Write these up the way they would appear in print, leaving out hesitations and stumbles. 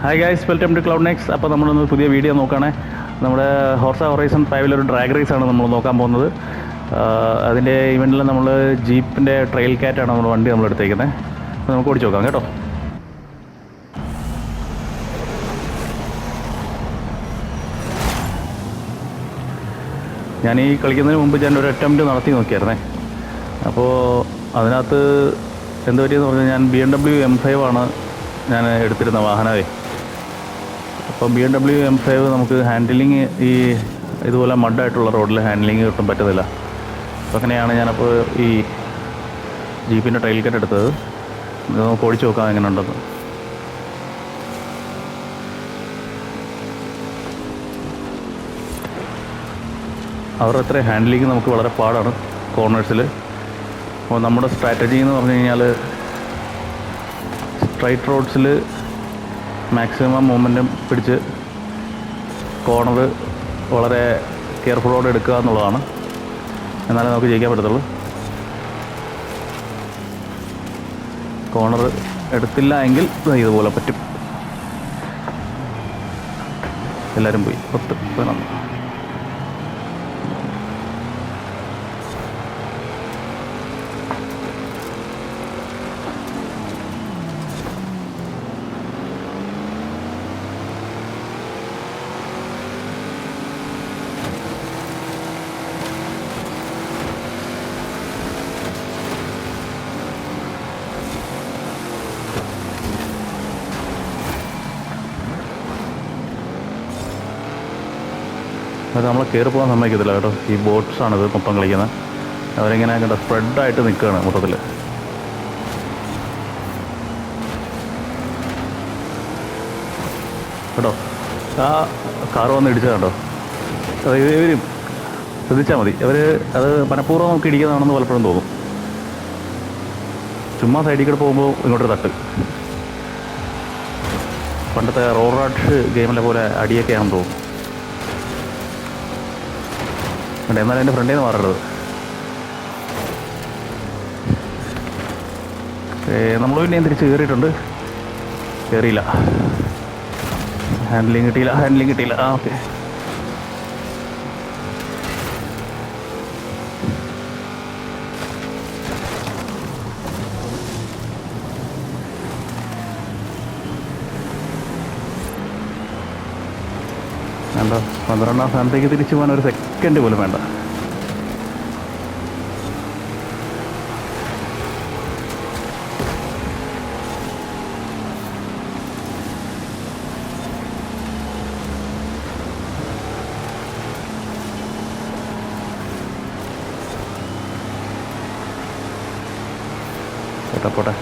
Hi guys, welcome to Cloud Nex. അപ്പോൾ നമ്മളൊന്ന് പുതിയ വീഡിയോ നോക്കുകയാണേ. നമ്മുടെ ഹോർസ ഹൊറൈസൺ 5 ഡ്രാഗ് റേസാണ് നമ്മൾ നോക്കാൻ പോകുന്നത്. അതിൻ്റെ ഇവൻറ്റിൽ നമ്മൾ ജീപ്പിൻ്റെ ട്രെയിൽ കാറ്റാണ് നമ്മൾ വണ്ടി നമ്മൾ എടുത്തേക്കുന്നത്. അപ്പോൾ നമുക്ക് ഓടിച്ച് നോക്കാം കേട്ടോ. ഞാൻ ഈ കളിക്കുന്നതിന് മുമ്പ് ഞാൻ ഒരു അറ്റംപ്റ്റ് നടത്തി നോക്കിയായിരുന്നേ. അപ്പോൾ അതിനകത്ത് എന്ത് പറ്റിയെന്ന് പറഞ്ഞാൽ ഞാൻ BMW M5 ആണ് ഞാൻ എടുത്തിരുന്ന വാഹനമേ. അപ്പം BMW M5 നമുക്ക് ഹാൻഡിലിങ് ഈ ഇതുപോലെ മഡായിട്ടുള്ള റോഡിൽ ഹാൻഡിലിങ് ഒട്ടും പറ്റുന്നില്ല. അപ്പോൾ അങ്ങനെയാണ് ഞാനപ്പോൾ ഈ ജീപ്പിൻ്റെ ട്രെയിൽ കാറ്റ് എടുത്തത്. നമുക്ക് ഓടിച്ച് നോക്കാം എങ്ങനെ ഉണ്ടെന്ന്. അവരുടെ അത്ര ഹാൻഡിലിങ് നമുക്ക് വളരെ പാടാണ് കോർണേഴ്സിൽ. അപ്പോൾ നമ്മുടെ സ്ട്രാറ്റജി എന്ന് പറഞ്ഞു കഴിഞ്ഞാൽ സ്ട്രൈറ്റ് റോഡ്സിൽ മാക്സിമം മൂവ്മെൻറ്റും പിടിച്ച് കോർണർ വളരെ കെയർഫുള്ളോടെ എടുക്കുക എന്നുള്ളതാണ്. എന്നാലേ നമുക്ക് ജയിക്കാൻ പറ്റത്തുള്ളൂ. കോർണർ എടുത്തില്ല എങ്കിൽ ഇതുപോലെ പറ്റും. എല്ലാവരും പോയി 10 അത് നമ്മളെ കയറി പോകാൻ സമ്മതിക്കത്തില്ല കേട്ടോ. ഈ ബോട്ട്സാണിത് മൊത്തം കളിക്കുന്നത്. അവരിങ്ങനെ കേട്ടോ സ്പ്രെഡായിട്ട് നിൽക്കുകയാണ് മൊത്തത്തിൽ. കേട്ടോ ആ കാറ് വന്ന് ഇടിച്ചത് കേട്ടോ. അത് ഇവർ ശ്രദ്ധിച്ചാൽ മതി. അവർ അത് മനഃപൂർവ്വം നമുക്ക് ഇടിക്കുന്നതാണെന്ന് പലപ്പോഴും തോന്നും. ചുമ്മാ സൈഡിൽ കൂടെ പോകുമ്പോൾ ഇങ്ങോട്ടൊരു തട്ട്. പണ്ടത്തെ റോഡ് റാഷ് ഗെയിമിലെ പോലെ അടിയൊക്കെയാണെന്ന് തോന്നും. എന്നാലും എൻ്റെ ഫ്രണ്ടിൽ നിന്ന് മാറരുത്. നമ്മൾ പിന്നെയും തിരിച്ച് കയറിയിട്ടുണ്ട്. കയറിയില്ല, ഹാൻഡിലിങ് കിട്ടിയില്ല. ഓക്കെ. വേണ്ട, 12ാം സ്ഥാനത്തേക്ക് തിരിച്ചു പോകാൻ ഒരു സെക്കൻഡ് പോലും വേണ്ട. പോട്ടെ.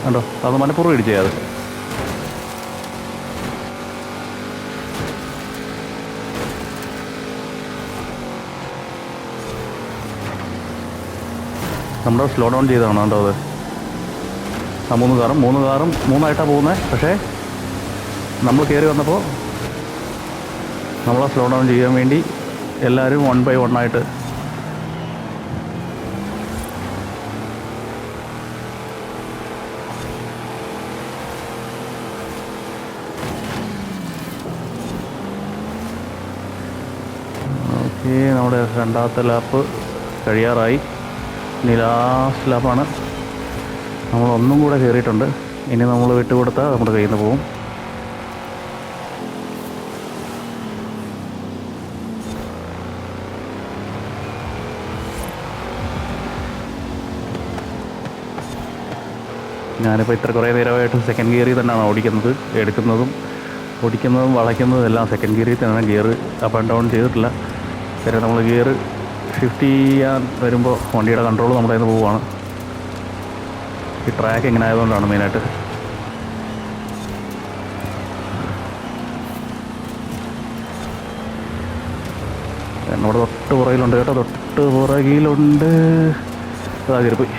കണ്ടോ, അത് മനഃപൂർവ്വം ഇടിച്ചേ. അത് നമ്മുടെ സ്ലോ ഡൗൺ ചെയ്തതാണ് കേട്ടോ. അത് ആ മൂന്ന് കാറും മൂന്നായിട്ടാണ് പോകുന്നത്. പക്ഷേ നമ്മൾ കയറി വന്നപ്പോൾ നമ്മളെ സ്ലോ ഡൗൺ ചെയ്യാൻ വേണ്ടി എല്ലാവരും 1 by 1 ആയിട്ട് നമ്മുടെ രണ്ടാമത്തെ ലാപ്പ് കഴിയാറായി. ഇനി ലാസ്റ്റ് ലാപ്പാണ്. നമ്മളൊന്നും കൂടെ കയറിയിട്ടുണ്ട്. ഇനി നമ്മൾ വിട്ടുകൊടുത്താൽ നമ്മുടെ കയ്യിൽ നിന്ന് പോകും. ഞാനിപ്പോൾ ഇത്ര കുറേ നേരമായിട്ട് സെക്കൻഡ് ഗിയറിൽ തന്നെയാണ് ഓടിക്കുന്നതും വളയ്ക്കുന്നതും എല്ലാം സെക്കൻഡ് ഗിയറിൽ തന്നെയാണ്. ഗിയർ അപ്പ് ആൻഡ് ഡൗൺ ചെയ്തിട്ടില്ല. കാര്യം നമ്മൾ ഗിയർ ഷിഫ്റ്റ് ചെയ്യാൻ വരുമ്പോൾ വണ്ടിയുടെ കൺട്രോൾ നമ്മുടെ കയ്യിൽ നിന്ന് പോവുകയാണ്. ഈ ട്രാക്ക് ഇങ്ങനെ ആയതുകൊണ്ടാണ് മെയിനായിട്ട്. നമ്മുടെ തൊട്ട് പുറകിലുണ്ട് കേട്ടോ, അതാ കയറിപ്പോയി.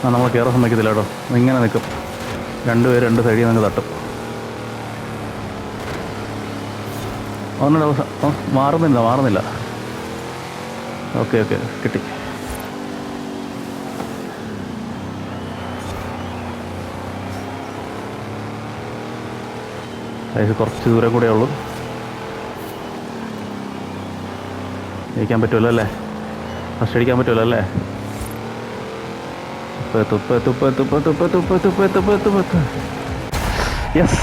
നമ്മൾ കയറാൻ സമ്മതിക്കത്തില്ല കേട്ടോ. ഇങ്ങനെ നിൽക്കും, രണ്ടുപേരും രണ്ട് സൈഡിൽ നിന്ന് തട്ടും. മാറുന്നില്ല. ഓക്കെ കിട്ടി. അതായത് കുറച്ച് ദൂരം കൂടെ ഉള്ളൂ. ജയിക്കാൻ പറ്റുമല്ലോ അല്ലേ? ഫസ്റ്റ് അടിക്കാൻ പറ്റുമല്ലോ അല്ലേ? തുപ്പ്. യെസ്.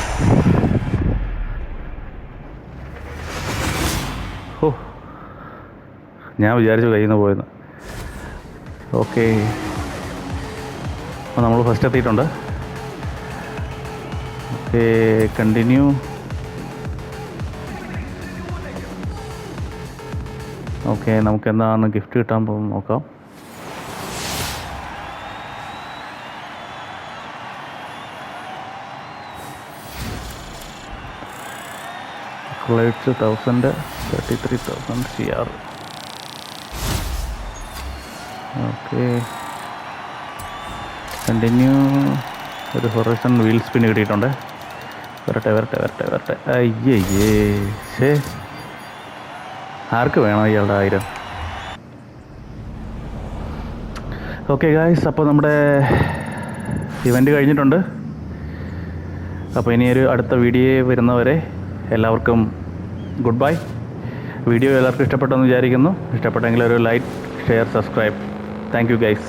ഓ, ഞാൻ വിചാരിച്ചു കയ്യിൽ നിന്ന് പോയെന്ന്. ഓക്കെ, അപ്പോൾ നമ്മൾ ഫസ്റ്റ് എത്തിയിട്ടുണ്ട്. Okay, continue. ഓക്കെ, നമുക്ക് എന്താണ് ഗിഫ്റ്റ് കിട്ടാൻ പോകുന്നത് നോക്കാം. Flights 1000, 33,000 CR. Okay, continue. ഒരു ഹൊറൈസൺ വീൽ സ്പിൻ കിട്ടിയിട്ടുണ്ട്. വരട്ടെ. അയ്യേ, ശേ, ആർക്ക് വേണം ഇയാളുടെ 1000? ഓക്കെ ഗായ്സ്, അപ്പോൾ നമ്മുടെ ഇവൻ്റ് കഴിഞ്ഞിട്ടുണ്ട്. അപ്പോൾ ഇനിയൊരു അടുത്ത വീഡിയോ വരുന്നവരെ എല്ലാവർക്കും ഗുഡ് ബൈ. വീഡിയോ എല്ലാവർക്കും ഇഷ്ടപ്പെട്ടെന്ന് വിചാരിക്കുന്നു. ഇഷ്ടപ്പെട്ടെങ്കിൽ ഒരു like, share, subscribe. Thank you guys.